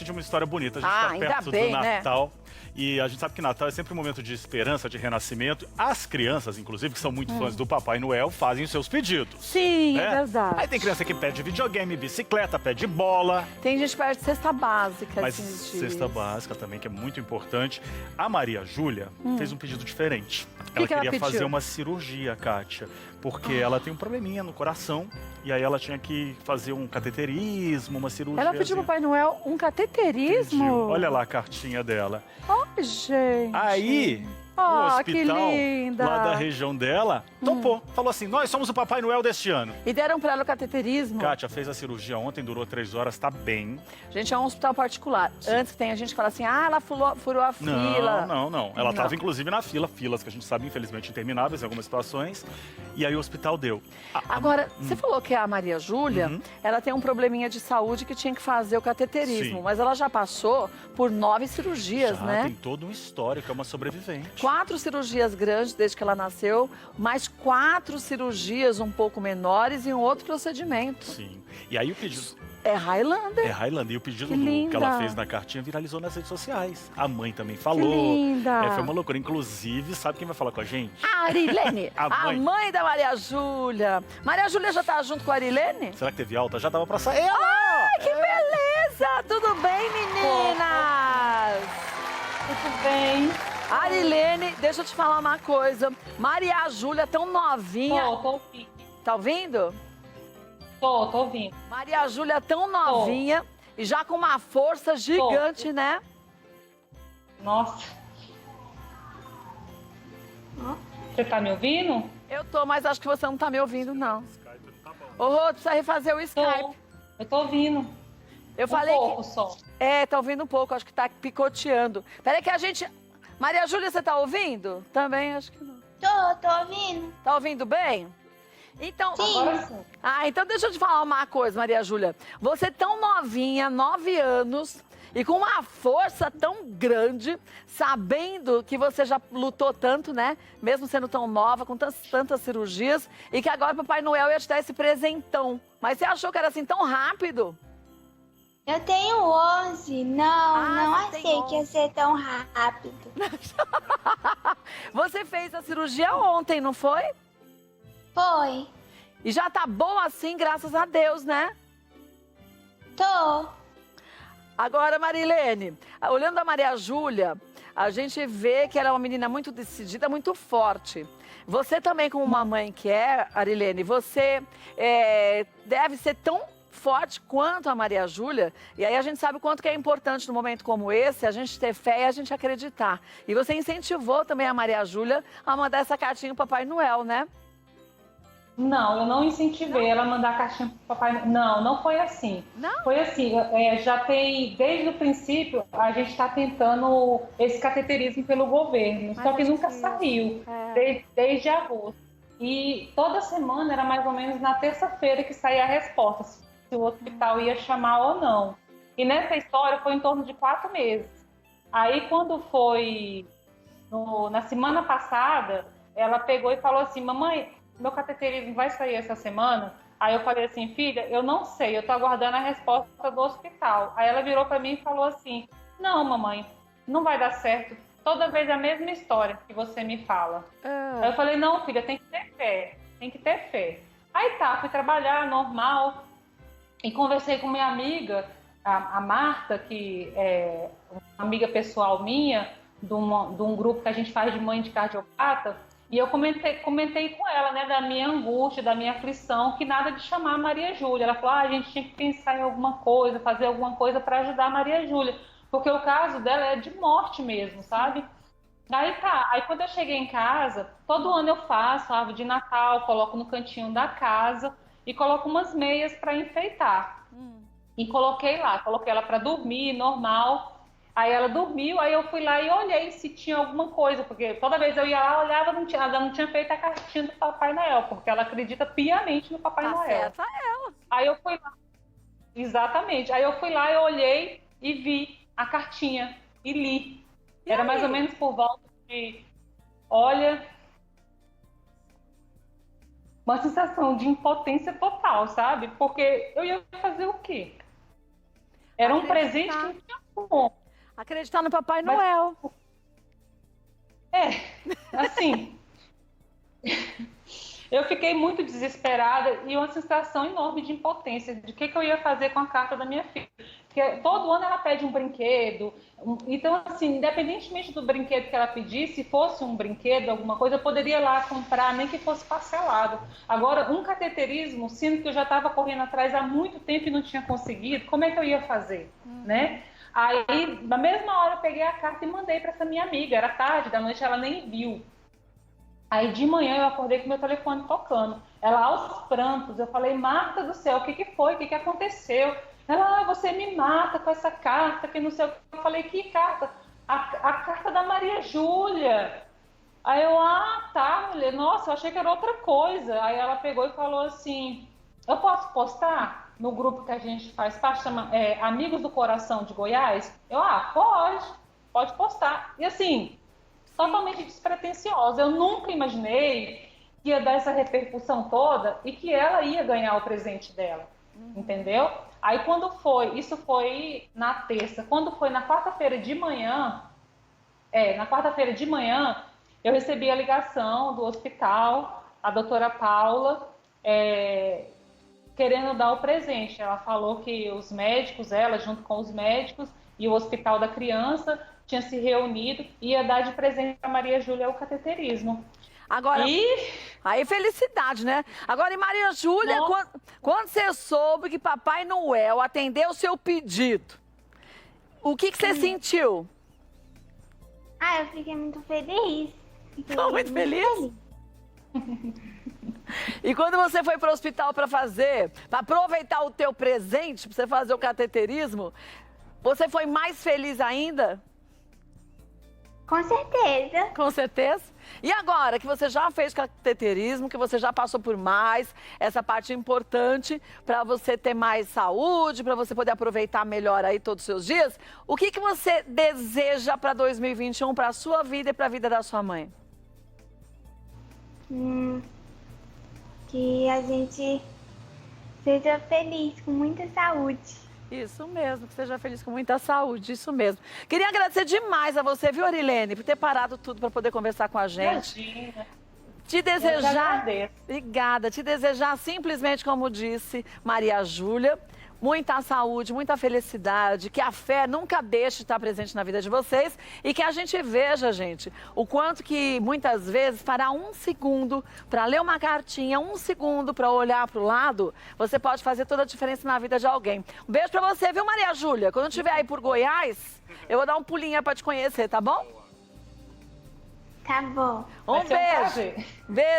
muito de uma história bonita. A gente tá ainda perto bem, do né? Natal. E a gente sabe que Natal é sempre um momento de esperança, de renascimento. As crianças, inclusive, que são muito fãs do Papai Noel, fazem os seus pedidos. Sim, né? é verdade. Aí tem criança que pede videogame, bicicleta, pede bola. Tem gente que pede cesta básica. Mas esses dias. cesta básica também, que é muito importante. A Maria Júlia fez um pedido diferente. Ela que ela queria fazer pediu? uma cirurgia, Kátia, porque ela tem um probleminha no coração. E aí ela tinha que fazer um cateterismo, uma cirurgia. Ela pediu pro Papai Noel um cateterismo? Olha lá a cartinha dela. Ai, gente. Aí, o Ah, que hospital linda. lá da região dela topou. Falou assim, nós somos o Papai Noel deste ano. E deram pra ela o cateterismo? Kátia fez a cirurgia ontem, durou 3 horas, tá bem. Gente, é um hospital particular. Antes tem a gente que fala assim, ela furou a fila. Não. Ela Não. tava inclusive na fila, filas que a gente sabe, infelizmente, intermináveis em algumas situações. E aí o hospital deu. Agora, você falou que a Maria Júlia, ela tem um probleminha de saúde que tinha que fazer o cateterismo. Sim. Mas ela já passou por 9 cirurgias, Já né? tem todo um histórico, é uma sobrevivente. 4 cirurgias grandes desde que ela nasceu, mais 4 cirurgias um pouco menores e um outro procedimento. Sim. E aí o pedido... É Highlander. É Highlander. E o pedido Que que linda. ela fez na cartinha viralizou nas redes sociais. A mãe também falou. Que linda. Foi uma loucura. Inclusive, sabe quem vai falar com a gente? A Arilene, A a mãe. mãe da Maria Júlia. Maria Júlia já tá junto com a Arilene? Será que teve alta? Já dava pra sair. Ai, que beleza! Tudo bem, meninas? Tudo bem? Arilene, deixa eu te falar uma coisa. Maria Júlia, tão novinha. Tô ouvindo. Tá ouvindo? Tô ouvindo. Maria Júlia, tão novinha e já com uma força gigante, né? Nossa. Você tá me ouvindo? Eu tô, mas acho que você não tá me ouvindo, não. Ô, Rô, precisa refazer o Skype. Eu tô ouvindo. Eu falei pouco que... só. É, tá ouvindo um pouco, acho que tá picoteando. Peraí que a gente... Maria Júlia, você tá ouvindo? Também acho que não. Tô ouvindo. Tá ouvindo bem? Então, Agora sim. então deixa eu te falar uma coisa, Maria Júlia. Você tão novinha, 9 anos, e com uma força tão grande, sabendo que você já lutou tanto, né? Mesmo sendo tão nova, com tantas cirurgias, e que agora o Papai Noel ia te dar esse presentão. Mas você achou que era assim tão rápido? Eu tenho 11. Não você tem achei que ia 11. ser tão rápido. Você fez a cirurgia ontem, não foi? Foi. E já tá boa assim, graças a Deus, né? Tô. Agora, Marilene, olhando a Maria Júlia, a gente vê que ela é uma menina muito decidida, muito forte. Você também, como uma mãe que é, Arilene, você deve ser tão forte quanto a Maria Júlia. E aí a gente sabe o quanto que é importante num momento como esse, a gente ter fé e a gente acreditar. E você incentivou também a Maria Júlia a mandar essa cartinha pro Papai Noel, né? Não, eu não incentivei ela a mandar cartinha pro papai. Não foi assim. Não? Foi assim, já tem, desde o princípio, a gente está tentando esse cateterismo pelo governo, Mas só que é nunca difícil. saiu, É. desde agosto. E toda semana era mais ou menos na terça-feira que saía a resposta, se o hospital ia chamar ou não. E nessa história foi em torno de 4 meses. Aí quando foi na semana passada, ela pegou e falou assim, mamãe, meu cateterismo vai sair essa semana? Aí eu falei assim, filha, eu não sei, eu tô aguardando a resposta do hospital. Aí ela virou pra mim e falou assim, não, mamãe, não vai dar certo. Toda vez a mesma história que você me fala. Aí eu falei, não, filha, tem que ter fé, tem que ter fé. Aí tá, fui trabalhar normal e conversei com minha amiga, a Marta, que é uma amiga pessoal minha, de um grupo que a gente faz de mãe de cardiopata. E eu comentei com ela, né, da minha angústia, da minha aflição, que nada de chamar a Maria Júlia. Ela falou, a gente tinha que pensar em alguma coisa, fazer alguma coisa para ajudar a Maria Júlia. Porque o caso dela é de morte mesmo, sabe? Aí tá, aí quando eu cheguei em casa, todo ano eu faço árvore de Natal, coloco no cantinho da casa e coloco umas meias para enfeitar. E coloquei ela para dormir, normal. Aí ela dormiu, aí eu fui lá e olhei se tinha alguma coisa, porque toda vez eu ia lá, olhava, ela não tinha feito a cartinha do Papai Noel, porque ela acredita piamente no Papai Noel. Certa ela. Aí eu fui lá, exatamente, aí eu fui lá, eu olhei e vi a cartinha e li. Era mais ou menos por volta de, olha, uma sensação de impotência total, sabe? Porque eu ia fazer o quê? Era um presente que não tinha como. Acreditar no Papai Noel. Assim, eu fiquei muito desesperada e uma sensação enorme de impotência de o que eu ia fazer com a carta da minha filha. Porque todo ano ela pede um brinquedo. Então, assim, independentemente do brinquedo que ela pedisse, se fosse um brinquedo, alguma coisa, eu poderia ir lá comprar, nem que fosse parcelado. Agora, um cateterismo, sendo que eu já estava correndo atrás há muito tempo e não tinha conseguido, como é que eu ia fazer, né? Aí, na mesma hora, eu peguei a carta e mandei para essa minha amiga. Era tarde da noite, ela nem viu. Aí, de manhã, eu acordei com meu telefone tocando. Ela, aos prantos, eu falei, Marta do céu, o que foi? O que aconteceu? Ela, você me mata com essa carta, que não sei o que. Eu falei, que carta? A carta da Maria Júlia. Aí eu, tá, mulher, nossa, eu achei que era outra coisa. Aí ela pegou e falou assim, eu posso postar no grupo que a gente faz parte, chama Amigos do Coração de Goiás? Eu, pode postar. E assim, totalmente despretensiosa. Eu nunca imaginei que ia dar essa repercussão toda e que ela ia ganhar o presente dela, entendeu? Aí quando foi, isso foi na terça, quando foi na quarta-feira de manhã, eu recebi a ligação do hospital, a doutora Paula, querendo dar o presente. Ela falou que os médicos, ela junto com os médicos e o hospital da criança tinha se reunido e ia dar de presente para Maria Júlia o cateterismo. Agora, aí felicidade, né? Agora, e Maria Júlia, quando você soube que Papai Noel atendeu o seu pedido, o que você sentiu? Eu fiquei muito feliz. Ficou muito feliz? E quando você foi para o hospital para aproveitar o teu presente, para você fazer o cateterismo, você foi mais feliz ainda? Com certeza. Com certeza. E agora que você já fez cateterismo, que você já passou por mais, essa parte importante para você ter mais saúde, para você poder aproveitar melhor aí todos os seus dias, o que você deseja para 2021, para a sua vida e para a vida da sua mãe? Que a gente seja feliz, com muita saúde. Isso mesmo, que seja feliz com muita saúde, isso mesmo. Queria agradecer demais a você, viu, Arilene, por ter parado tudo para poder conversar com a gente. Imagina. Te desejar, agradeço. obrigada, te desejar simplesmente como disse Maria Júlia, muita saúde, muita felicidade, que a fé nunca deixe de estar presente na vida de vocês e que a gente veja, gente, o quanto que muitas vezes parar um segundo para ler uma cartinha, um segundo para olhar para o lado, você pode fazer toda a diferença na vida de alguém. Um beijo para você, viu, Maria Júlia? Quando eu estiver aí por Goiás, eu vou dar um pulinho para te conhecer, tá bom? Tá bom. Um beijo. prazer. Beijo.